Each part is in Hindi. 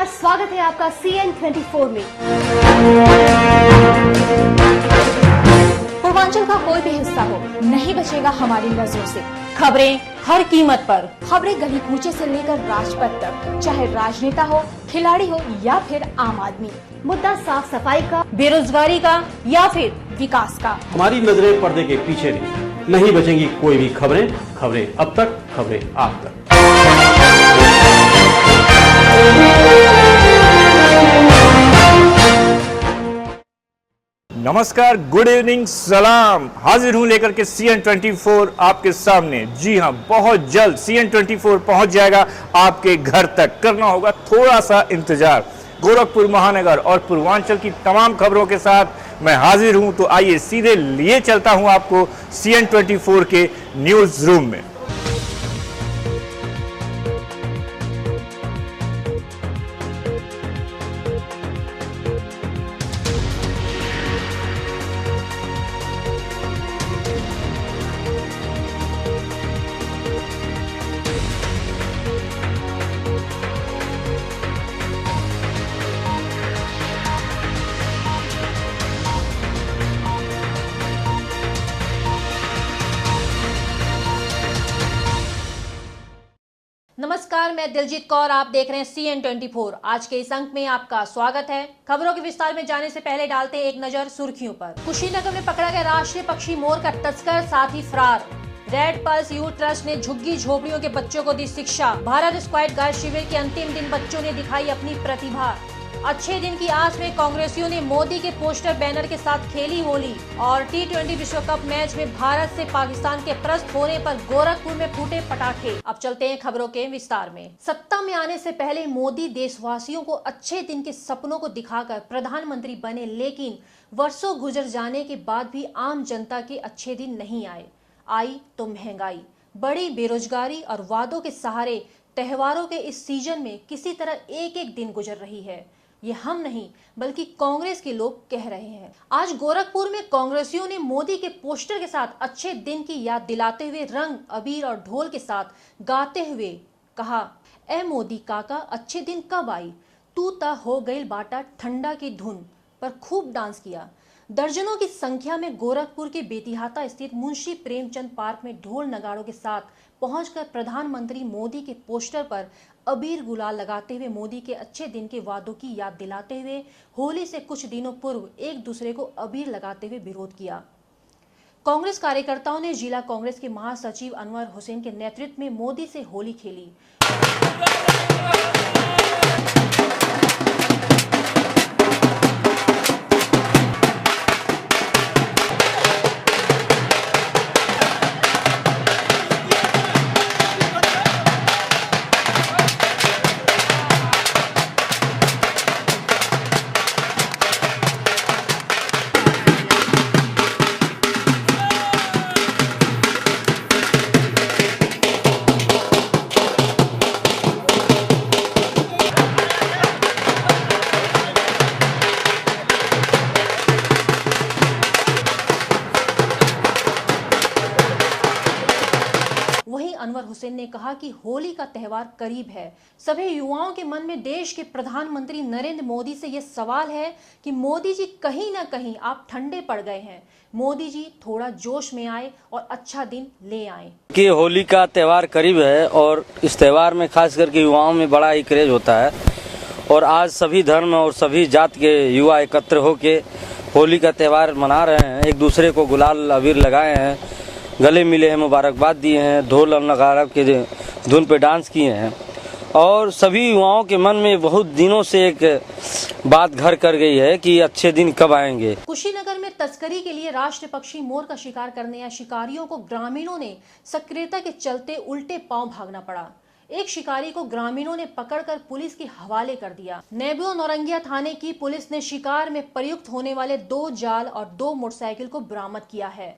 नमस्कार, स्वागत है आपका CN24 में। पूर्वांचल का कोई भी हिस्सा हो नहीं बचेगा हमारी नजरों से। खबरें हर कीमत पर, खबरें गली कूचे से लेकर राजपथ तक, चाहे राजनेता हो, खिलाड़ी हो या फिर आम आदमी। मुद्दा साफ सफाई का, बेरोजगारी का या फिर विकास का। हमारी नजरें पर्दे के पीछे नहीं बचेंगी कोई भी खबरें। खबरें अब तक, खबरें आप तक। नमस्कार, गुड इवनिंग, सलाम। हाजिर हूं लेकर के CN24 आपके सामने। जी हां, बहुत जल्द CN24 पहुंच जाएगा आपके घर तक। करना होगा थोड़ा सा इंतजार। गोरखपुर महानगर और पूर्वांचल की तमाम खबरों के साथ मैं हाजिर हूं। तो आइए सीधे लिए चलता हूं आपको CN24 के न्यूज रूम में। नमस्कार, मैं दिलजीत कौर, आप देख रहे हैं CN24। आज के इस अंक में आपका स्वागत है। खबरों के विस्तार में जाने से पहले डालते हैं एक नजर सुर्खियों पर। कुशीनगर में पकड़ा गया राष्ट्रीय पक्षी मोर का तस्कर, साथ ही फरार। रेड पल्स यूथ ट्रस्ट ने झुग्गी झोपड़ियों के बच्चों को दी शिक्षा। भारत स्क्वाड गाइड शिविर के अंतिम दिन बच्चों ने दिखाई अपनी प्रतिभा। अच्छे दिन की आस में कांग्रेसियों ने मोदी के पोस्टर बैनर के साथ खेली होली। और T20 विश्व कप मैच में भारत से पाकिस्तान के परास्त होने पर गोरखपुर में फूटे पटाखे। अब चलते हैं खबरों के विस्तार में। सत्ता में आने से पहले मोदी देशवासियों को अच्छे दिन के सपनों को दिखाकर प्रधानमंत्री बने, लेकिन वर्षों गुजर जाने के बाद भी आम जनता के अच्छे दिन नहीं आए। आई तो महंगाई, बड़ी बेरोजगारी और वादों के सहारे त्योहारों के इस सीजन में किसी तरह एक एक दिन गुजर रही है। ये हम नहीं बल्कि कांग्रेस के लोग कह रहे हैं। आज गोरखपुर में कांग्रेसियों ने मोदी के पोस्टर के साथ अच्छे दिन की याद दिलाते हुए रंग अबीर और ढोल के साथ गाते हुए कहा, ए मोदी काका अच्छे दिन कब आई, तू ता हो गई बाटा ठंडा की धुन पर खूब डांस किया। दर्जनों की संख्या में गोरखपुर के बेतिहाता स्थित मुंशी प्रेमचंद पार्क में ढोल नगाड़ों के साथ पहुंचकर प्रधानमंत्री मोदी के पोस्टर पर अबीर गुलाल लगाते हुए मोदी के अच्छे दिन के वादों की याद दिलाते हुए होली से कुछ दिनों पूर्व एक दूसरे को अबीर लगाते हुए विरोध किया। कांग्रेस कार्यकर्ताओं ने जिला कांग्रेस के महासचिव अनवर हुसैन के नेतृत्व में मोदी से होली खेली। अनवर हुसैन ने कहा कि होली का त्यौहार करीब है। सभी युवाओं के मन में देश के प्रधानमंत्री नरेंद्र मोदी से यह सवाल है कि मोदी जी कहीं ना कहीं आप ठंडे पड़ गए हैं। मोदी जी थोड़ा जोश में आए और अच्छा दिन ले आए। कि होली का त्यौहार करीब है और इस त्यौहार में खास करके युवाओं में बड़ा ही क्रेज होता है। और आज सभी धर्म और सभी जात के युवा एकत्र होके होली का त्यौहार मना रहे हैं। एक दूसरे को गुलाल अबीर लगाए हैं, गले मिले हैं, मुबारकबाद दिए हैं, ढोल नगाड़ा के धुन पे डांस किए हैं। और सभी युवाओं के मन में बहुत दिनों से एक बात घर कर गई है कि अच्छे दिन कब आएंगे। कुशीनगर में तस्करी के लिए राष्ट्रीय पक्षी मोर का शिकार करने आए शिकारियों को ग्रामीणों ने सक्रियता के चलते उल्टे पांव भागना पड़ा। एक शिकारी को ग्रामीणों ने पकड़कर पुलिस के हवाले कर दिया। नेबुआ नौरंगिया थाने की पुलिस ने शिकार में प्रयुक्त होने वाले 2 जाल और 2 मोटरसाइकिल को बरामद किया है।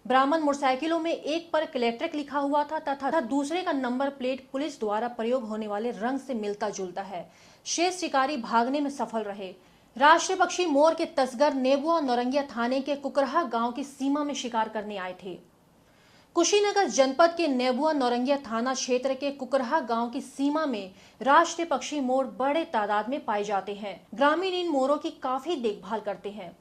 बरामद मोटरसाइकिलों में एक पर इलेक्ट्रिक लिखा हुआ था तथा दूसरे का नंबर प्लेट पुलिस द्वारा प्रयोग होने वाले रंग से मिलता जुलता है। शेष शिकारी भागने में सफल रहे। राष्ट्रीय पक्षी मोर के तस्कर नेबुआ नौरंगिया थाने के कुकरहा गांव की सीमा में शिकार करने आए थे। कुशीनगर जनपद के नेबुआ नौरंगिया थाना क्षेत्र के कुकरहा गांव की सीमा में राष्ट्रीय पक्षी मोर बड़े तादाद में पाए जाते हैं। ग्रामीण इन मोरों की काफी देखभाल करते हैं।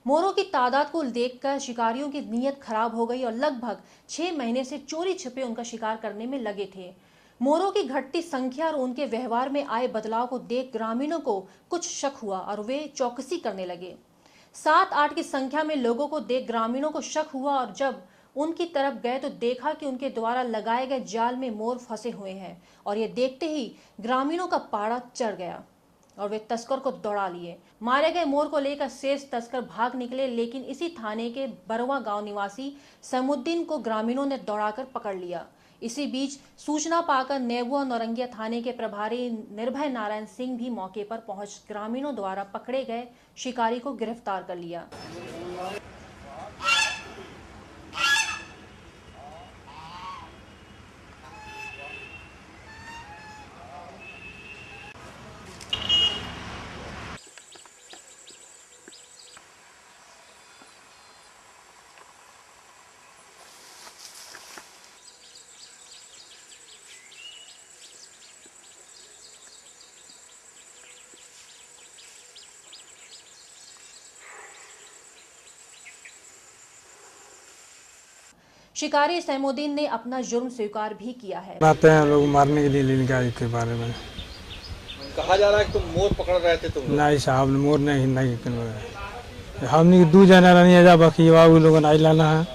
मोरों की तादाद को देखकर शिकारियों की नीयत खराब हो गई और लगभग 6 महीने से चोरी छिपे उनका शिकार करने में लगे थे। मोरों की घटती संख्या और उनके व्यवहार में आए बदलाव को देख ग्रामीणों को कुछ शक हुआ और वे चौकसी करने लगे। 7-8 की संख्या में लोगों को देख ग्रामीणों को शक हुआ और जब उनकी तरफ गए तो देखा कि उनके द्वारा लगाए गए जाल में मोर फंसे हुए हैं और ये देखते ही ग्रामीणों का पारा चढ़ गया और वे तस्कर को दौड़ा लिए। मारे गए मोर को लेकर शेष तस्कर भाग निकले, लेकिन इसी थाने के बरवा गांव निवासी समुद्दीन को ग्रामीणों ने दौड़ाकर पकड़ लिया। इसी बीच सूचना पाकर नेबुआ नौरंगिया थाने के प्रभारी निर्भय नारायण सिंह भी मौके पर पहुंच ग्रामीणों द्वारा पकड़े गए शिकारी को गिरफ्तार कर लिया। शिकारी सैमुद्दीन ने अपना जुर्म स्वीकार भी किया है। आते हैं लोग मारने के लिए लिनगाई के बारे में कहा जा रहा है कि तुम मोर पकड़ रहे थे। तुम नहीं साहब, मोर नहीं हमने 2 जना रहनी है जा बाकी बाबू लोग आई लाना है।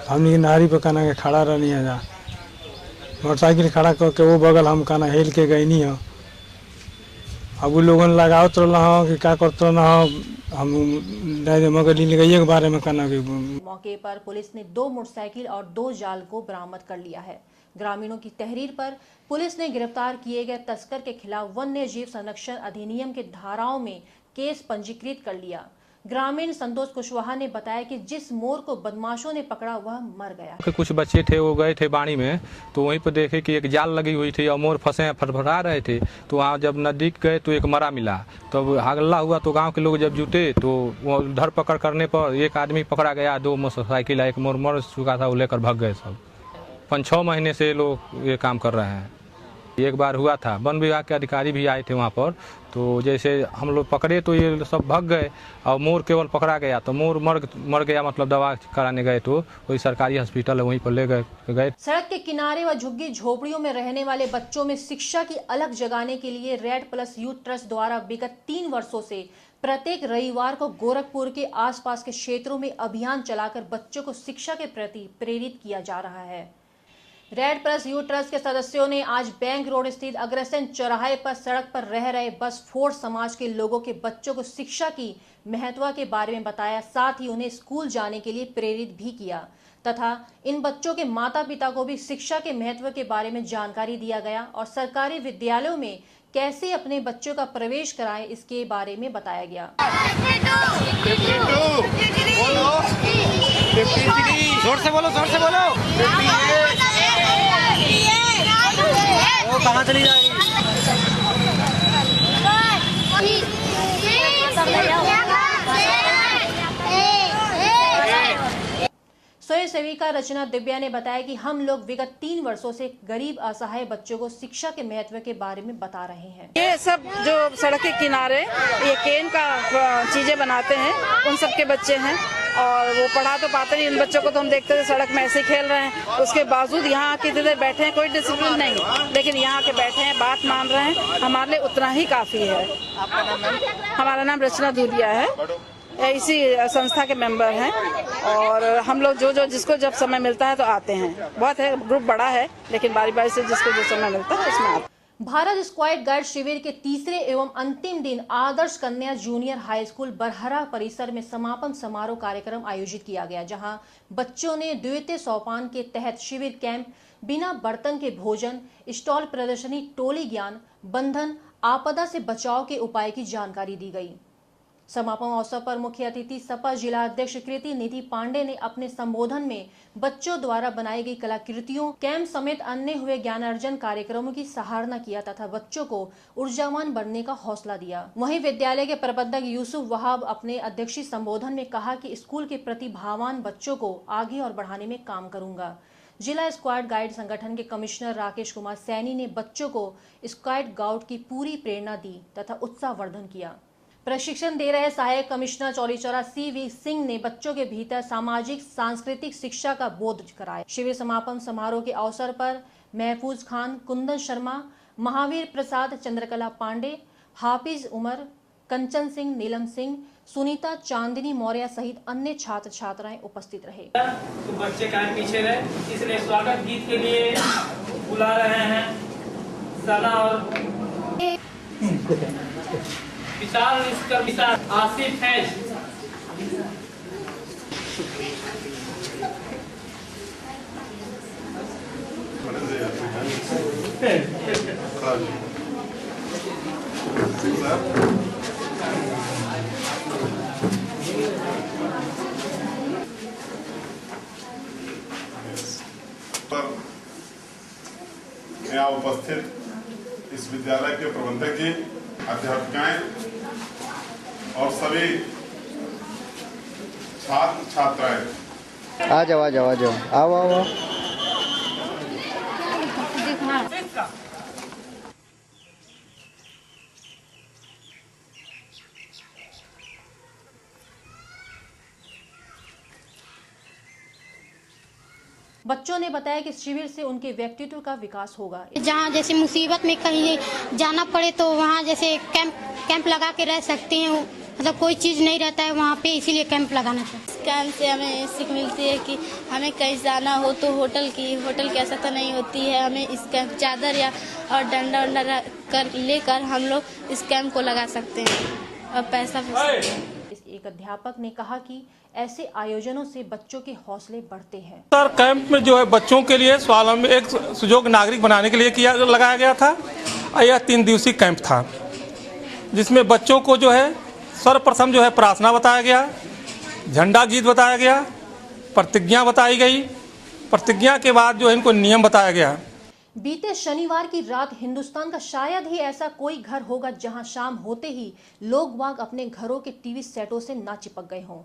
हमने नारी पे कहना के खड़ा रहनी है जा, मोटरसाइकिल खड़ा करके वो बगल हम कहना हेल के गई नहीं हो। अब वो लोगों ने लगाओ तो रहा हो कि क्या करते ना हो, हम मगर लिनगाइए के बारे में कहना कि। मौके पर पुलिस ने 2 मोटरसाइकिल और 2 जाल को बरामद कर लिया है। ग्रामीणों की तहरीर पर पुलिस ने गिरफ्तार किए गए तस्कर के खिलाफ वन्य जीव संरक्षण अधिनियम के धाराओं में केस पंजीकृत कर लिया। ग्रामीण संतोष कुशवाहा ने बताया कि जिस मोर को बदमाशों ने पकड़ा वह मर गया। कुछ बच्चे थे वो गए थे बाड़ी में, तो वहीं पर देखे कि एक जाल लगी हुई थी और मोर फंसे फड़फड़ा रहे थे। तो वहाँ जब नजदीक गए तो एक मरा मिला, तो हल्ला हुआ तो गांव के लोग जब जुटे तो वो धर पकड़ करने पर एक आदमी पकड़ा गया, 2 मोटरसाइकिल, एक मोर मर चुका था, वो लेकर भाग गए सब। 5-6 महीने से लोग ये काम कर रहे हैं। एक बार हुआ था, वन विभाग के अधिकारी भी आए थे वहाँ पर, तो जैसे हम लोग पकड़े तो ये सब भाग गए और मोर केवल पकड़ा गया, तो मोर मर गया, मतलब दवा कराने गए तो वही सरकारी हॉस्पिटल है वहीं पर ले गए। सड़क के किनारे व झुग्गी झोपड़ियों में रहने वाले बच्चों में शिक्षा की अलग जगाने के लिए रेड प्लस यूथ ट्रस्ट द्वारा विगत 3 वर्षों से प्रत्येक रविवार को गोरखपुर के आसपास के क्षेत्रों में अभियान चलाकर बच्चों को शिक्षा के प्रति प्रेरित किया जा रहा है। रेड प्लस यूथ ट्रस्ट के सदस्यों ने आज बैंक रोड स्थित अग्रसेन चौराहे पर सड़क पर रह रहे बस फोर्स समाज के लोगों के बच्चों को शिक्षा की महत्व के बारे में बताया, साथ ही उन्हें स्कूल जाने के लिए प्रेरित भी किया तथा इन बच्चों के माता पिता को भी शिक्षा के महत्व के बारे में जानकारी दिया गया और सरकारी विद्यालयों में कैसे अपने बच्चों का प्रवेश कराएं इसके बारे में बताया गया। जोर से बोलो, जोर से बोलो। वो कहाँ चली जाएगी? स्वयं सेविका रचना दिव्या ने बताया कि हम लोग विगत 3 वर्षों से गरीब असहाय बच्चों को शिक्षा के महत्व के बारे में बता रहे हैं। ये सब जो सड़क के किनारे ये केन का चीजें बनाते हैं, उन सब के बच्चे हैं और वो पढ़ा तो पाते नहीं। उन बच्चों को तो हम देखते थे सड़क में ऐसे ही खेल रहे हैं, उसके बावजूद यहाँ आके इधर बैठे हैं, कोई डिसिप्लिन नहीं, लेकिन यहाँ के बैठे हैं, बात मान रहे हैं, हमारे लिए उतना ही काफी है। हमारा नाम रचना दुरिया है, इसी संस्था के मेंबर हैं और हम लोग जो जिसको जब समय मिलता है तो आते हैं। बहुत है, ग्रुप बड़ा है, लेकिन बारी बारी से जिसको जो समय मिलता है उसमें आते हैं। भारत स्क्वाड गाइड शिविर के तीसरे एवं अंतिम दिन आदर्श कन्या जूनियर हाई स्कूल बरहरा परिसर में समापन समारोह कार्यक्रम आयोजित किया गया, जहां बच्चों ने द्वितीय सोपान के तहत शिविर कैंप, बिना बर्तन के भोजन, स्टॉल प्रदर्शनी, टोली ज्ञान, बंधन, आपदा से बचाव के उपाय की जानकारी दी गई। समापन अवसर पर मुख्य अतिथि सपा जिला अध्यक्ष कृति निधि पांडे ने अपने संबोधन में बच्चों द्वारा बनाई गई कलाकृतियों, कैंप समेत अन्य हुए ज्ञानार्जन कार्यक्रमों की सराहना किया तथा बच्चों को ऊर्जावान बनने का हौसला दिया। वहीं विद्यालय के प्रबंधक यूसुफ वहाब अपने अध्यक्षीय संबोधन में कहा कि स्कूल के प्रतिभावान बच्चों को आगे और बढ़ाने में काम करूंगा। जिला स्क्वाड गाइड संगठन के कमिश्नर राकेश कुमार सैनी ने बच्चों को स्क्वाड गाउट की पूरी प्रेरणा दी तथा उत्साहवर्धन किया। प्रशिक्षण दे रहे सहायक कमिश्नर चौरीचौरा CV सिंह ने बच्चों के भीतर सामाजिक सांस्कृतिक शिक्षा का बोध कराया। शिविर समापन समारोह के अवसर पर महफूज खान, कुंदन शर्मा, महावीर प्रसाद, चंद्रकला पांडे, हाफिज उमर, कंचन सिंह, नीलम सिंह, सुनीता, चांदनी मौर्य सहित अन्य छात्र छात्राएं उपस्थित रहे। तो बच्चे काहे पीछे रहे, इसलिए स्वागत गीत के लिए बुला रहे हैं सना और विशाल आसिफ है। यहाँ उपस्थित इस विद्यालय के प्रबंधक जी, अध्यापिकाएं और सभी छात्र छात्राएं, आ जाओ आओ आओ आओ। बच्चों ने बताया कि शिविर से उनके व्यक्तित्व का विकास होगा। जहाँ जैसे मुसीबत में कहीं जाना पड़े तो वहाँ जैसे कैंप लगा के रह सकते हैं, मतलब कोई चीज़ नहीं रहता है वहाँ पे, इसीलिए कैंप लगाना चाहिए। इस कैंप से हमें सीख मिलती है कि हमें कहीं जाना हो तो होटल की आवश्यकता नहीं होती है। हमें इस कैंप चादर या और डंडा लेकर हम लोग इस कैंप को लगा सकते हैं और पैसा एक अध्यापक ने कहा कि ऐसे आयोजनों से बच्चों के हौसले बढ़ते हैं। सर, कैंप में जो है बच्चों के लिए स्वावलंबी एक सुयोग्य नागरिक बनाने के लिए लगाया गया था। यह 3 दिवसीय कैंप था जिसमें बच्चों को जो है सर्वप्रथम जो है प्रार्थना बताया गया, झंडा गीत बताया गया, प्रतिज्ञा बताई गई, प्रतिज्ञा के बाद जो है इनको नियम बताया गया। बीते शनिवार की रात हिंदुस्तान का शायद ही ऐसा कोई घर होगा जहां शाम होते ही लोग वाग अपने घरों के टीवी सेटों से ना चिपक गए हों।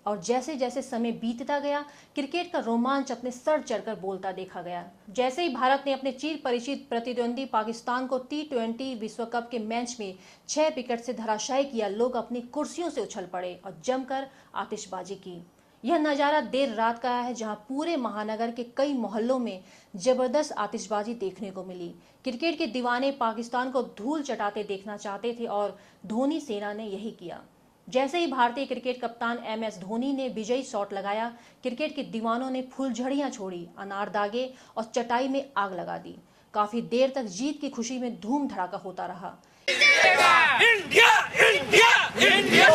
और जैसे जैसे समय बीतता गया, क्रिकेट का रोमांच अपने सर चढ़कर बोलता देखा गया। जैसे ही भारत ने अपने चिर परिचित प्रतिद्वंदी पाकिस्तान को T20 विश्व कप के मैच में 6 विकेट से धराशायी किया, लोग अपनी कुर्सियों से उछल पड़े और जमकर आतिशबाजी की। यह नज़ारा देर रात का है, जहां पूरे महानगर के कई मोहल्लों में जबरदस्त आतिशबाजी देखने को मिली। क्रिकेट के दीवाने पाकिस्तान को धूल चटाते देखना चाहते थे और धोनी सेना ने यही किया। जैसे ही भारतीय क्रिकेट कप्तान MS धोनी ने विजयी शॉट लगाया, क्रिकेट के दीवानों ने फुलझड़ियां छोड़ी, अनार दागे और चटाई में आग लगा दी। काफी देर तक जीत की खुशी में धूम धड़ाका होता रहा। India, India, India.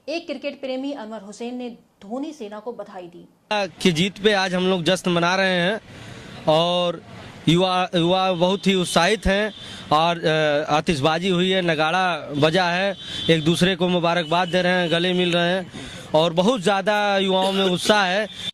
एक क्रिकेट प्रेमी अनवर हुसैन ने धोनी सेना को बधाई दी कि जीत पे आज हम लोग जश्न मना रहे हैं और युवा बहुत ही उत्साहित हैं और आतिशबाजी हुई है, नगाड़ा बजा है, एक दूसरे को मुबारकबाद दे रहे हैं, गले मिल रहे हैं और बहुत ज़्यादा युवाओं में उत्साह है।